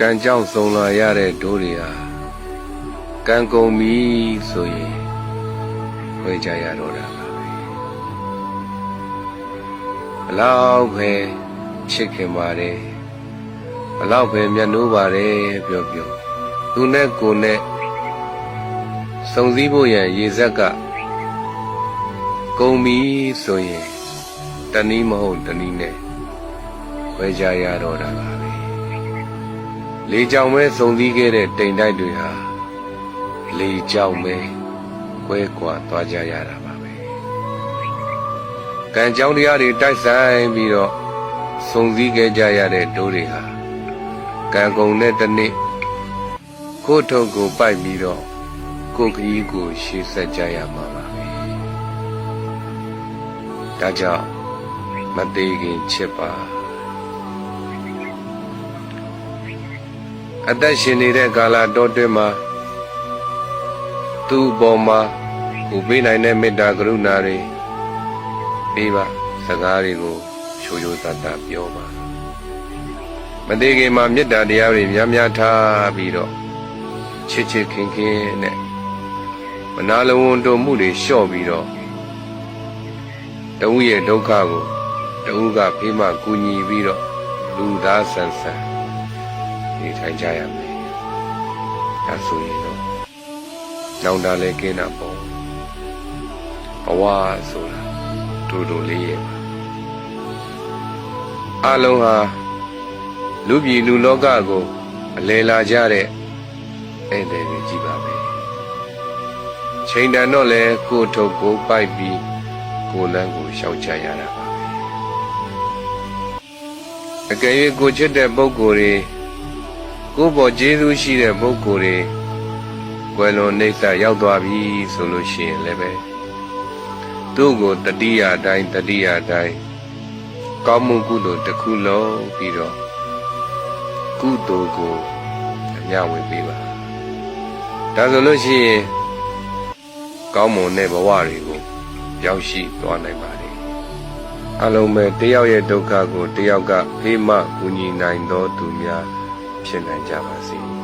ကံကြောင့်ဆုံးလာရတဲ့ဒိုးတွေဟာကံကုန်ပြီဆိုရင်ခွဲကြရတော့တာပါပဲဘလောက်ပဲချစ်ခင်ပါတယ်ဘလောက်ပဲမျက်နှိုးပါတယ်ပြောသူနဲ့ကိုယ်နဲ့စုံစည်းဖို့ရန်ရေဆက်ကကုန်ပြီဆိုရင်တနည်းမဟုတ်တနည်းနဲ့ခွဲကြရတော့တာပါပဲလေကြောင်ပဲစုံစည်းခဲ့တဲ့တိမ်တိုက်တွေဟာလေကြောင်ပဲကွဲကွာသွားကြရတာပါပဲကံကြောင်းတရားတွေတိုက်ဆိုင်ပြီးတော့စုံစည်းခဲ့ကြရတဲ့ဒိုးတွေဟာကံကုန်တဲ့တစ်နေ့ကိုယ်ထုတ်ကိုပိုက်ပြီးတော့ကိုယ်ခရီးကိုရှေ့ဆက်ကြရမှာပါပဲဒါကြောင့်မသေးခင်ချစ်ပါအသက်ရှင်နေတဲ့ကာလတော်တွင်မှာသူ့ပေါ်မှာကိုပေးနိုင်တဲ့မေတ္တာကရုဏာတွေပေးပါစကားတွေကိုချိုးချိုးတတ်တတ်ပြောပါမသေးခင်မှာမေတ္တာတရားတွေများများထားပြီးတော့ချစ်ချစ်ခင်ခင်နဲ့မနာလိုဝန်တိုမှုတွေလျှော့ပြီးတော့တဦးရဲ့ဒုက္ခကိုတဦးကဖေးမှကူညီပြီးတော့လူသားဆန်ဆန်နေထိုင်ကြရမယ်ဒါဆိုရင်တော့နောင်တလည်းကင်းတာပေါ့ဘဝဆိုတာတူတူလေးရဲ့ပါအလုံးဟာလူပြည်လူလောကကိုအလယ်လာကြတဲ့ဧည့်သည်တွေကြီးပါပဲချိန်တန်တော့လဲကိုယ်ထုတ်ကိုပိုက်ပြီးကိုယ်လန်းကိုရှောက်ချရတာပါပဲအကယ်၍ကိုချစ်တဲ့ပုဂ္ဂိုလ်တွေကိုယ်ပေါ်ကျေးဇူးရှိတဲ့ပုဂ္ဂိုလ်တွေကွယ်လွန်နှိမ့်ဆက်ရောက်သွားပြီဆိုလို့ရှိရင်လည်းပဲသူ့ကိုတတိယတိုင်းကောင်းမှုကုသိုလ်တစ်ခုလုံးပြီးတော့ကုသိုလ်ကိုအမျှဝေပေးပါဒါဆိုလို့ရှိရင်ကောင်းမွန်တဲ့ဘဝတွေကိုရောက်ရှိသွားနိုင်ပါတယ်အလုံးပဲတယောက်ရဲ့ဒုက္ခကိုတယောက်ကဖေးမှကူညီနိုင်သောသူများဖြစ်နိုင်ကြပါစေ